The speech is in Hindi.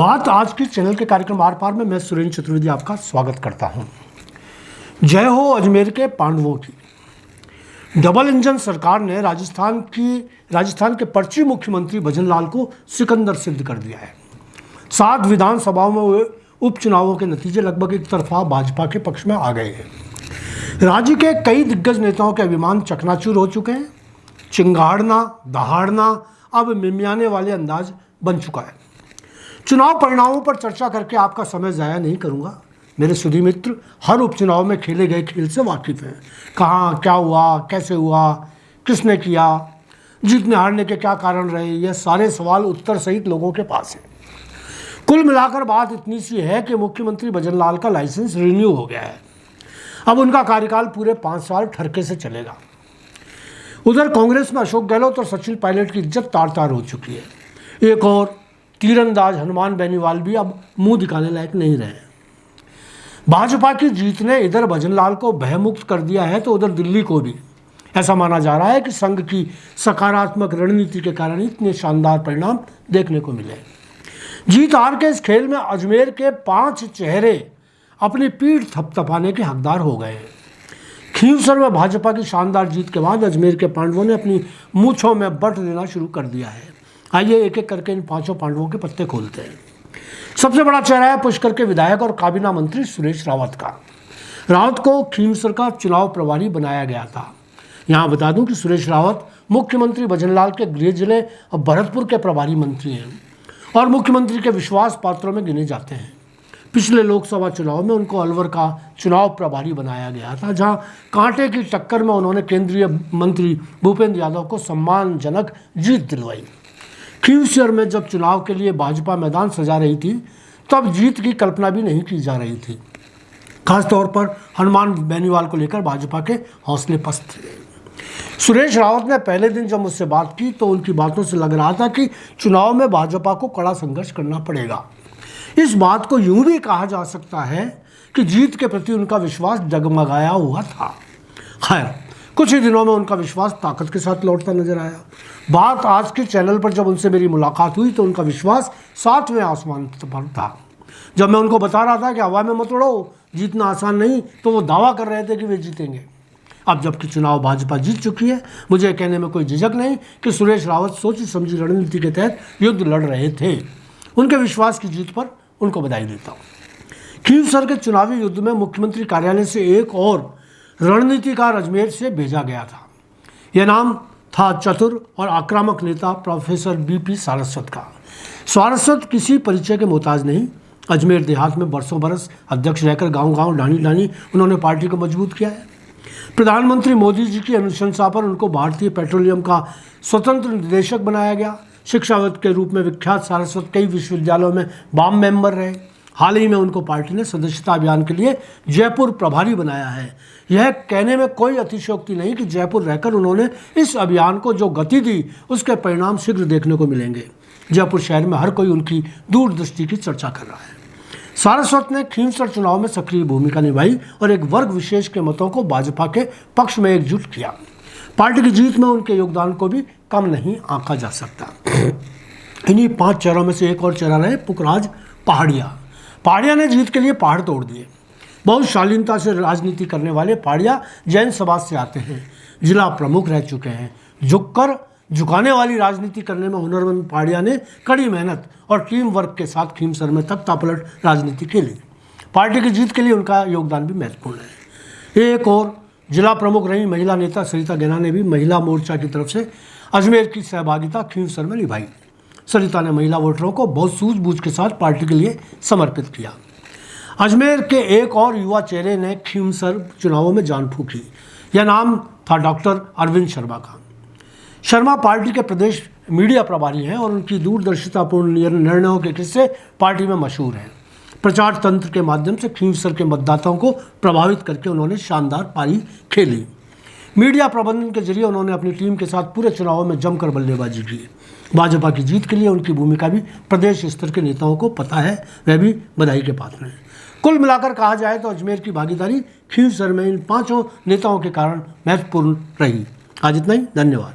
बात आज के चैनल के कार्यक्रम आर पार में मैं सुरेंद्र चतुर्वेदी आपका स्वागत करता हूं। जय हो अजमेर के पांडवों की। डबल इंजन सरकार ने राजस्थान के पर्ची मुख्यमंत्री भजनलाल को सिकंदर सिद्ध कर दिया है। 7 विधानसभाओं में हुए उपचुनावों के नतीजे लगभग एक तरफा भाजपा के पक्ष में आ गए हैं। राज्य के कई दिग्गज नेताओं के अभिमान चकनाचूर हो चुके हैं। चिंगाड़ना दहाड़ना अब मिमियाने वाले अंदाज बन चुका है। चुनाव परिणामों पर चर्चा करके आपका समय ज़ाया नहीं करूंगा। मेरे सुधी मित्र हर उपचुनाव में खेले गए खेल से वाकिफ़ हैं। कहाँ क्या हुआ, कैसे हुआ, किसने किया, जीतने हारने के क्या कारण रहे, यह सारे सवाल उत्तर सहित लोगों के पास हैं। कुल मिलाकर बात इतनी सी है कि मुख्यमंत्री भजनलाल का लाइसेंस रिन्यू हो गया है। अब उनका कार्यकाल पूरे 5 साल ठरके से चलेगा। उधर कांग्रेस में अशोक गहलोत और सचिन पायलट की इज्जत तार तार हो चुकी है। एक और तीरंदाज हनुमान बेनीवाल भी अब मुंह दिखाने लायक नहीं रहे। भाजपा की जीत ने इधर भजनलाल को भयमुक्त कर दिया है तो उधर दिल्ली को भी। ऐसा माना जा रहा है कि संघ की सकारात्मक रणनीति के कारण इतने शानदार परिणाम देखने को मिले। जीत हार के इस खेल में अजमेर के 5 चेहरे अपनी पीठ थपथपाने के हकदार हो गए हैं। खींवसर में भाजपा की शानदार जीत के बाद अजमेर के पांडवों ने अपनी मूंछों में बट देना शुरू कर दिया है। आइए एक एक करके इन 5 पांडवों के पत्ते खोलते हैं। सबसे बड़ा चेहरा है पुष्कर के विधायक और काबीना मंत्री सुरेश रावत का। रावत को खींवसर का चुनाव प्रभारी बनाया गया था। यहाँ बता दूं कि सुरेश रावत मुख्यमंत्री भजनलाल के गृह जिले भरतपुर के प्रभारी मंत्री हैं और मुख्यमंत्री के विश्वास पात्रों में गिने जाते हैं। पिछले लोकसभा चुनाव में उनको अलवर का चुनाव प्रभारी बनाया गया था, जहां कांटे की टक्कर में उन्होंने केंद्रीय मंत्री भूपेंद्र यादव को सम्मानजनक जीत दिलवाई। खींवसर में जब चुनाव के लिए भाजपा मैदान सजा रही थी तब जीत की कल्पना भी नहीं की जा रही थी। खासतौर पर हनुमान बेनीवाल को लेकर भाजपा के हौसले पस्त थे। सुरेश रावत ने पहले दिन जब मुझसे बात की तो उनकी बातों से लग रहा था कि चुनाव में भाजपा को कड़ा संघर्ष करना पड़ेगा। इस बात को यूं भी कहा जा सकता है कि जीत के प्रति उनका विश्वास डगमगाया हुआ था। खैर, कुछ ही दिनों में उनका विश्वास ताकत के साथ लौटता नजर आया। बात आज के चैनल पर जब उनसे मेरी मुलाकात हुई तो उनका विश्वास 7वें आसमान पर था। जब मैं उनको बता रहा था कि हवा में मत उड़ो, जीतना आसान नहीं, तो वो दावा कर रहे थे कि वे जीतेंगे। अब जबकि चुनाव भाजपा जीत चुकी है, मुझे कहने में कोई झिझक नहीं कि सुरेश रावत सोची समझी रणनीति के तहत युद्ध लड़ रहे थे। उनके विश्वास की जीत पर उनको बधाई देता हूँ। खींवसर के चुनावी युद्ध में मुख्यमंत्री कार्यालय से एक और रणनीतिकार अजमेर से भेजा गया था। यह नाम था चतुर और आक्रामक नेता प्रोफेसर बीपी सारस्वत का। सारस्वत किसी परिचय के मोहताज नहीं। अजमेर देहात में बरसों बरस अध्यक्ष रहकर गांव-गांव ढाणी-ढाणी उन्होंने पार्टी को मजबूत किया है। प्रधानमंत्री मोदी जी की अनुशंसा पर उनको भारतीय पेट्रोलियम का स्वतंत्र निदेशक बनाया गया। शिक्षाविद के रूप में विख्यात सारस्वत कई विश्वविद्यालयों में बाम मेंबर रहे। हाल ही में उनको पार्टी ने सदस्यता अभियान के लिए जयपुर प्रभारी बनाया है। यह कहने में कोई अतिशयोक्ति नहीं कि जयपुर रहकर उन्होंने इस अभियान को जो गति दी उसके परिणाम शीघ्र देखने को मिलेंगे। जयपुर शहर में हर कोई उनकी दूरदृष्टि की चर्चा कर रहा है। सारस्वत ने खींवसर चुनाव में सक्रिय भूमिका निभाई और एक वर्ग विशेष के मतों को भाजपा के पक्ष में एकजुट किया। पार्टी की जीत में उनके योगदान को भी कम नहीं आंका जा सकता। इन्हीं 5 चेहरों में से एक और चेहरा रहे पुखराज पहाड़िया। पहाड़िया ने जीत के लिए पहाड़ तोड़ दिए। बहुत शालीनता से राजनीति करने वाले पहाड़िया जैन समाज से आते हैं, जिला प्रमुख रह चुके हैं। झुककर झुकाने वाली राजनीति करने में हुनरमंद पहाड़िया ने कड़ी मेहनत और टीम वर्क के साथ खींवसर में तख्तापलट राजनीति खेली। पार्टी की जीत के लिए उनका योगदान भी महत्वपूर्ण है। एक और जिला प्रमुख रही महिला नेता सरिता गैना ने भी महिला मोर्चा की तरफ से अजमेर की सहभागिता खींवसर में निभाई। सरिता ने महिला वोटरों को बहुत सूझबूझ के साथ पार्टी के लिए समर्पित किया। अजमेर के एक और युवा चेहरे ने खींवसर चुनावों में जान फूंकी। यह नाम था डॉक्टर अरविंद शर्मा का। शर्मा पार्टी के प्रदेश मीडिया प्रभारी हैं और उनकी दूरदर्शितापूर्ण निर्णयों के किस्से पार्टी में मशहूर हैं। प्रचार तंत्र के माध्यम से खींवसर के मतदाताओं को प्रभावित करके उन्होंने शानदार पारी खेली। मीडिया प्रबंधन के जरिए उन्होंने अपनी टीम के साथ पूरे चुनावों में जमकर बल्लेबाजी की। भाजपा की जीत के लिए उनकी भूमिका भी प्रदेश स्तर के नेताओं को पता है, वह भी बधाई के पात्र हैं। कुल मिलाकर कहा जाए तो अजमेर की भागीदारी खींवसर में इन 5 नेताओं के कारण महत्वपूर्ण रही। आज इतना ही, धन्यवाद।